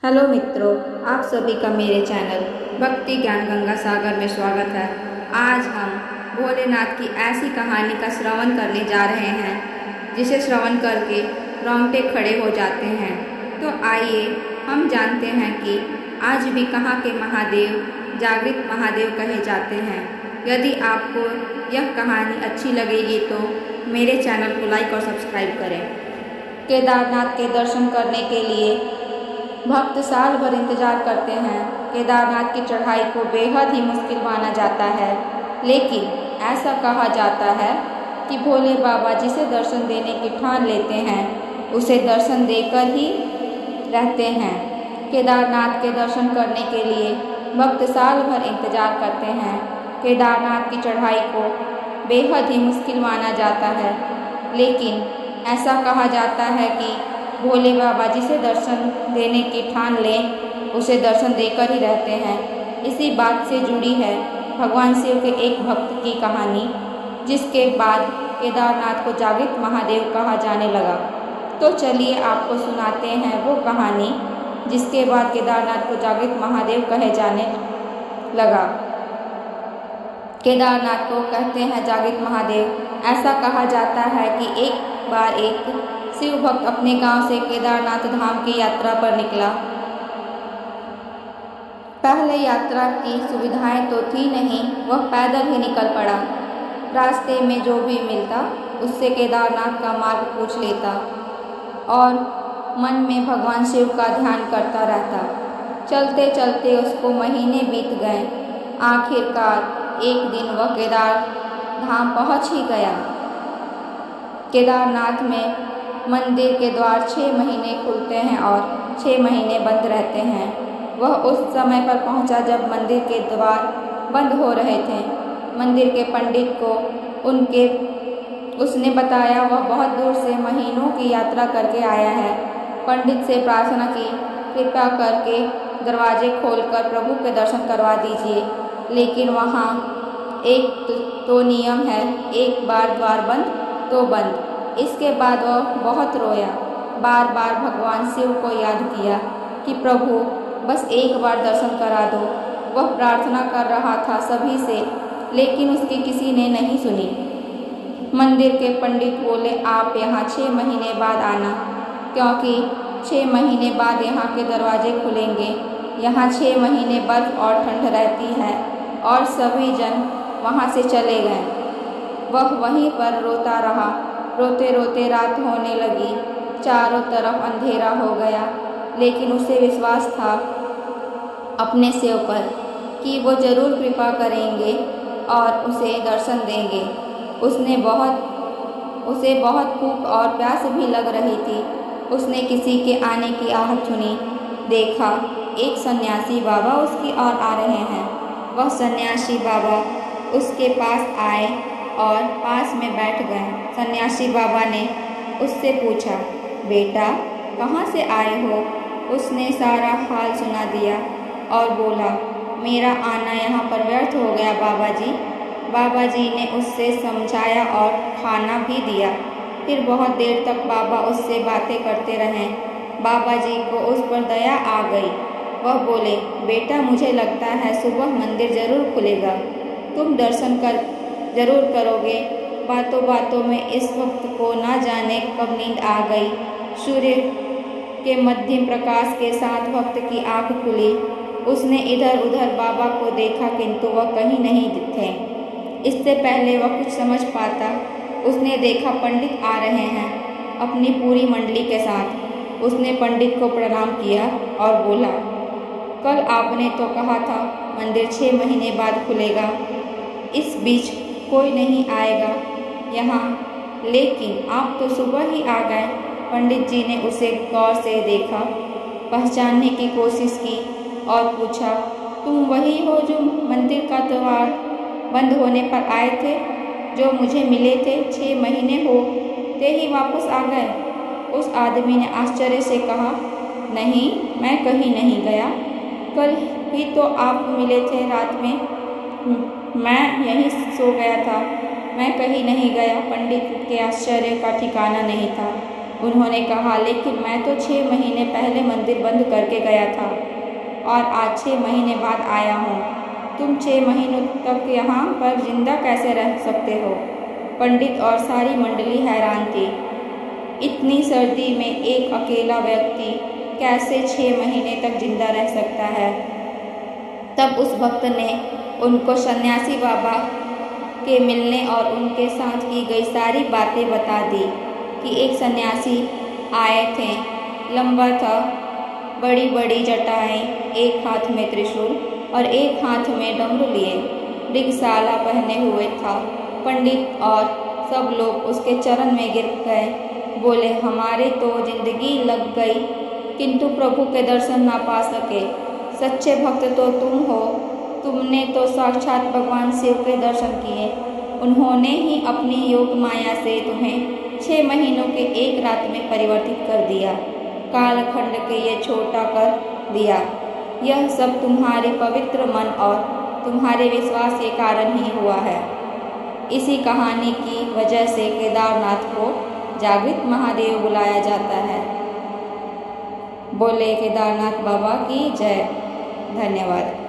Hello मित्रों, आप सभी का मेरे चैनल भक्ति ज्ञान गंगा सागर में स्वागत है। आज हम भोलेनाथ की ऐसी कहानी का श्रवण करने जा रहे हैं जिसे श्रवण करके रोंगटे खड़े हो जाते हैं। तो आइए हम जानते हैं कि आज भी कहाँ के महादेव जागृत महादेव कहे जाते हैं। यदि आपको यह कहानी अच्छी लगेगी तो मेरे चैनल को लाइक और सब्सक्राइब करें। केदारनाथ के दर्शन करने के लिए भक्त साल भर इंतजार करते हैं। केदारनाथ की चढ़ाई को बेहद ही मुश्किल माना जाता है, लेकिन ऐसा कहा जाता है कि भोले बाबा जिसे दर्शन देने की ठान लेते हैं उसे दर्शन देकर ही रहते हैं। केदारनाथ के दर्शन करने के लिए भक्त साल भर इंतजार करते हैं। केदारनाथ की चढ़ाई को बेहद ही मुश्किल माना जाता है, लेकिन ऐसा कहा जाता है कि भोले बाबा जिसे दर्शन देने की ठान लें उसे दर्शन देकर ही रहते हैं। इसी बात से जुड़ी है भगवान शिव के एक भक्त की कहानी, जिसके बाद केदारनाथ को जागृत महादेव कहा जाने लगा। तो चलिए आपको सुनाते हैं वो कहानी जिसके बाद केदारनाथ को जागृत महादेव कहे जाने लगा। केदारनाथ को कहते हैं जागृत महादेव। ऐसा कहा जाता है कि एक बार एक शिव भक्त अपने गांव से केदारनाथ धाम की यात्रा पर निकला। पहले यात्रा की सुविधाएं तो थी नहीं, वह पैदल ही निकल पड़ा। रास्ते में जो भी मिलता उससे केदारनाथ का मार्ग पूछ लेता और मन में भगवान शिव का ध्यान करता रहता। चलते चलते उसको महीने बीत गए। आखिरकार एक दिन वह केदार धाम पहुंच ही गया। केदारनाथ में मंदिर के द्वार 6 महीने खुलते हैं और 6 महीने बंद रहते हैं। वह उस समय पर पहुंचा जब मंदिर के द्वार बंद हो रहे थे। मंदिर के पंडित को उसने बताया वह बहुत दूर से महीनों की यात्रा करके आया है। पंडित से प्रार्थना की, कृपया करके दरवाजे खोलकर प्रभु के दर्शन करवा दीजिए। लेकिन वहाँ एक तो नियम है, एक बार द्वार बंद तो बंद। इसके बाद वह बहुत रोया, बार बार भगवान शिव को याद किया कि प्रभु बस एक बार दर्शन करा दो। वह प्रार्थना कर रहा था सभी से, लेकिन उसकी किसी ने नहीं सुनी। मंदिर के पंडित बोले, आप यहाँ 6 महीने बाद आना, क्योंकि 6 महीने बाद यहाँ के दरवाजे खुलेंगे। यहाँ 6 महीने बर्फ और ठंड रहती है। और सभी जन वहाँ से चले गए। वह वहीं पर रोता रहा। रोते रोते रात होने लगी, चारों तरफ अंधेरा हो गया, लेकिन उसे विश्वास था अपने शिव पर कि वो जरूर कृपा करेंगे और उसे दर्शन देंगे। उसे बहुत भूख और प्यास भी लग रही थी। उसने किसी के आने की आहट सुनी। देखा एक सन्यासी बाबा उसकी ओर आ रहे हैं। वह सन्यासी बाबा उसके पास आए और पास में बैठ गए। सन्यासी बाबा ने उससे पूछा, बेटा कहाँ से आए हो? उसने सारा हाल सुना दिया और बोला, मेरा आना यहाँ पर व्यर्थ हो गया बाबा जी। बाबा जी ने उससे समझाया और खाना भी दिया। फिर बहुत देर तक बाबा उससे बातें करते रहे। बाबा जी को उस पर दया आ गई। वह बोले, बेटा मुझे लगता है सुबह मंदिर जरूर खुलेगा, तुम दर्शन जरूर करोगे। बातों बातों में इस भक्त को ना जाने कब नींद आ गई। सूर्य के मध्यम प्रकाश के साथ भक्त की आंख खुली। उसने इधर उधर बाबा को देखा, किंतु वह कहीं नहीं थे। इससे पहले वह कुछ समझ पाता, उसने देखा पंडित आ रहे हैं अपनी पूरी मंडली के साथ। उसने पंडित को प्रणाम किया और बोला, कल आपने तो कहा था मंदिर 6 महीने बाद खुलेगा, इस बीच कोई नहीं आएगा यहाँ, लेकिन आप तो सुबह ही आ गए। पंडित जी ने उसे गौर से देखा, पहचानने की कोशिश की और पूछा, तुम वही हो जो मंदिर का द्वार बंद होने पर आए थे, जो मुझे मिले थे? 6 महीने होते ही वापस आ गए? उस आदमी ने आश्चर्य से कहा, नहीं मैं कहीं नहीं गया, कल ही तो आप मिले थे रात में, मैं यहीं सो गया था, मैं कहीं नहीं गया। पंडित के आश्चर्य का ठिकाना नहीं था। उन्होंने कहा, लेकिन मैं तो 6 महीने पहले मंदिर बंद करके गया था और आज 6 महीने बाद आया हूँ। तुम 6 महीनों तक यहाँ पर जिंदा कैसे रह सकते हो? पंडित और सारी मंडली हैरान थी। इतनी सर्दी में एक अकेला व्यक्ति कैसे 6 महीने तक जिंदा रह सकता है? तब उस भक्त ने उनको सन्यासी बाबा के मिलने और उनके साथ की गई सारी बातें बता दी कि एक सन्यासी आए थे, लंबा था, बड़ी बड़ी जटाएं, एक हाथ में त्रिशूल और एक हाथ में डमरू लिए, मृगशाला पहने हुए था। पंडित और सब लोग उसके चरण में गिर गए, बोले, हमारे तो जिंदगी लग गई किंतु प्रभु के दर्शन ना पा सके। सच्चे भक्त तो तुम हो, तुमने तो साक्षात भगवान शिव के दर्शन किए। उन्होंने ही अपनी योग माया से तुम्हें 6 महीनों के एक रात में परिवर्तित कर दिया, कालखंड के ये छोटा कर दिया। यह सब तुम्हारे पवित्र मन और तुम्हारे विश्वास के कारण ही हुआ है। इसी कहानी की वजह से केदारनाथ को जागृत महादेव बुलाया जाता है। बोले केदारनाथ बाबा की जय। धन्यवाद।